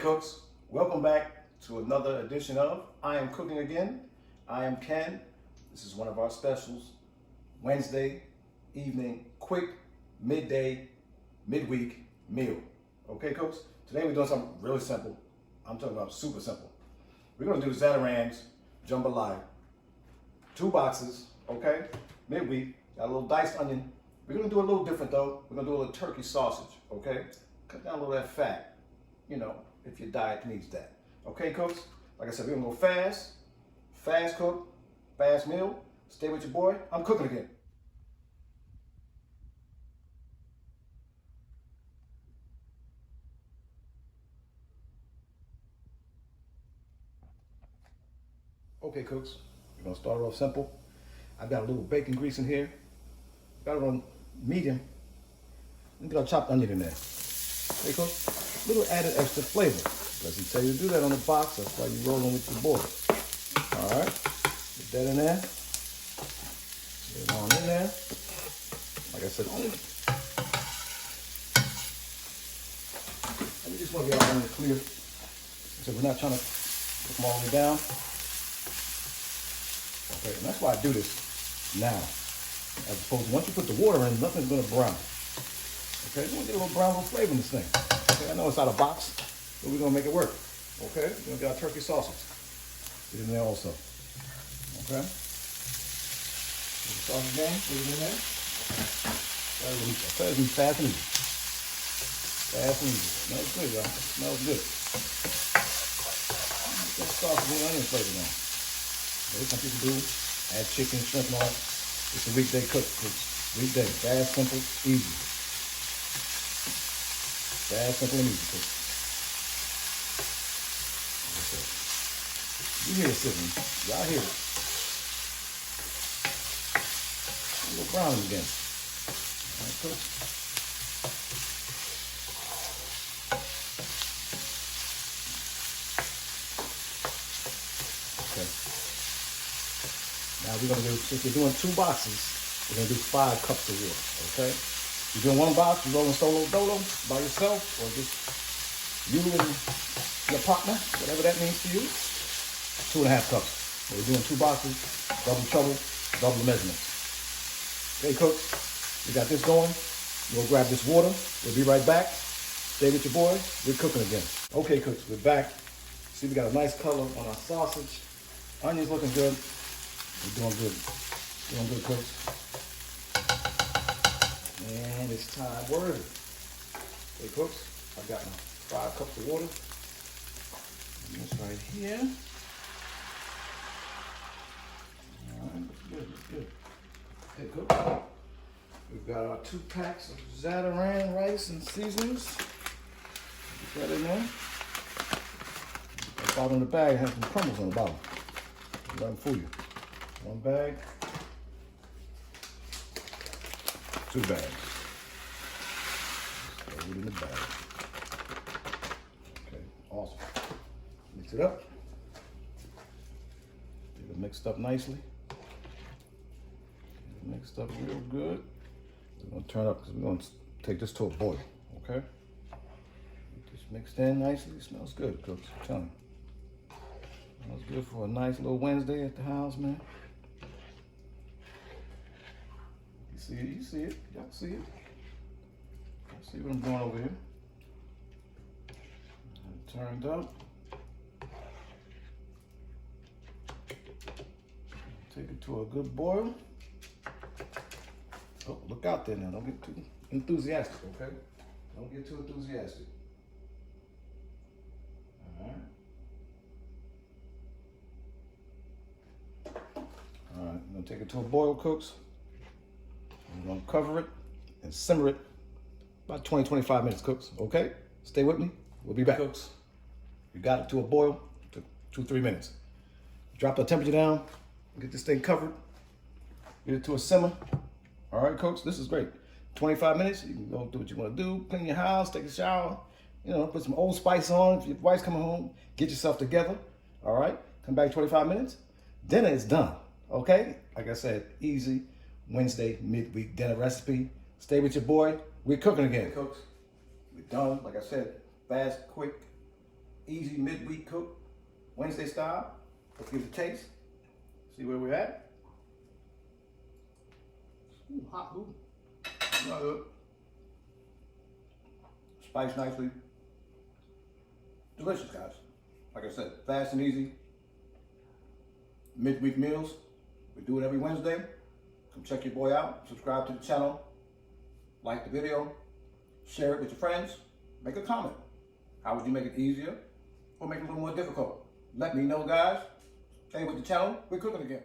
cooks, welcome back to another edition of I Am Cooking Again. I am Ken. This is one of our specials, Wednesday evening, quick, midday, midweek meal. Okay, cooks? Today we're doing something really simple. I'm talking about super simple. We're gonna do Zatarains Jambalaya. 2 boxes, okay? Midweek, got a little diced onion. We're gonna do a little different though. We're gonna do a little turkey sausage, okay? Cut down a little of that fat, you know, if your diet needs that. Okay, cooks? Like I said, we're gonna go fast cook, fast meal. Stay with your boy. I'm cooking again. Okay, cooks, we're gonna start off simple. I've got a little bacon grease in here. Got it on medium. And get our chopped onion in there. Okay, cooks? A little added extra flavor. Doesn't tell you to do that on the box. That's why you're rolling with your boy. All right, get that in there. Get it on in there. Like I said, only. I just want to get our onion clear. So we're not trying to put them all the way down. Okay, and that's why I do this now. As opposed to once you put the water in, nothing's gonna brown. Okay, we're gonna get a little brown little flavor in this thing. Okay, I know it's out of box, but we're gonna make it work. Okay, we're gonna get our turkey sausage. Get in there also. Okay. Get the sausage again, put it in there. That'll be fast and easy. Fast and easy. Smells good, y'all. Smells good. Get that sausage and onion flavor now. Some people do add chicken, shrimp, and all that. It's a weekday cook. Weekday, fast, simple, easy. Fast, simple, and easy cook. Okay. You hear it sizzling. Y'all hear it. A little browning again. All right, cook. Okay. Now we're gonna do, since we're doing 2 boxes, we're gonna do 5 cups of water, okay? You're doing 1 box, you're rolling solo dolo by yourself, or just you and your partner, whatever that means to you, 2.5 cups. So we're doing 2 boxes, double trouble, double the measurement. Okay, cooks, we got this going. We'll grab this water. We'll be right back. Stay with your boy. We're cooking again. Okay, cooks, we're back. See, we got a nice color on our sausage. Onions looking good. We're doing good. Doing good, cooks. And it's time worthy. Okay, cooks, I've got my 5 cups of water. And this right here. All right, looks good, looks good. Okay, cooks. We've got our 2 packs of Zatarain rice and seasonings. Get that in there. The bottom of the bag has some crumbles on the bottom. Let them fool you. 1 bag, 2 bags. Throw it in the bag. Okay, awesome. Mix it up. Get it mixed up nicely. Get it mixed up real good. We're gonna turn up because we're gonna take this to a boil, okay? Get this mixed in nicely. It smells good, cooks, I'm telling you. Smells good for a nice little Wednesday at the house, man. You see it, you see it, y'all see it. Y'all see what I'm doing over here. Turned up. Take it to a good boil. Oh, look out there now, don't get too enthusiastic, okay? Don't get too enthusiastic. All right, I'm gonna take it to a boil, cooks. I'm gonna cover it and simmer it about 20-25 minutes, cooks, okay? Stay with me, we'll be back. Cooks, you got it to a boil, took 2-3 minutes. Drop the temperature down, get this thing covered, get it to a simmer. All right, cooks, this is great. 25 minutes, you can go do what you wanna do, clean your house, take a shower, you know, put some Old Spice on. If your wife's coming home, get yourself together, all right? Come back 25 minutes, dinner is done, okay? Like I said, easy Wednesday midweek dinner recipe. Stay with your boy. We're cooking again, cooks. We're done. Like I said, fast, quick, easy midweek cook, Wednesday style. Let's give it a taste. See where we're at. Ooh, hot, ooh. Not good. Spiced nicely. Delicious, guys. Like I said, fast and easy. Midweek meals. We do it every Wednesday. Come check your boy out. Subscribe to the channel. Like the video. Share it with your friends. Make a comment. How would you make it easier or make it a little more difficult? Let me know, guys. Stay with the channel. We're cooking again.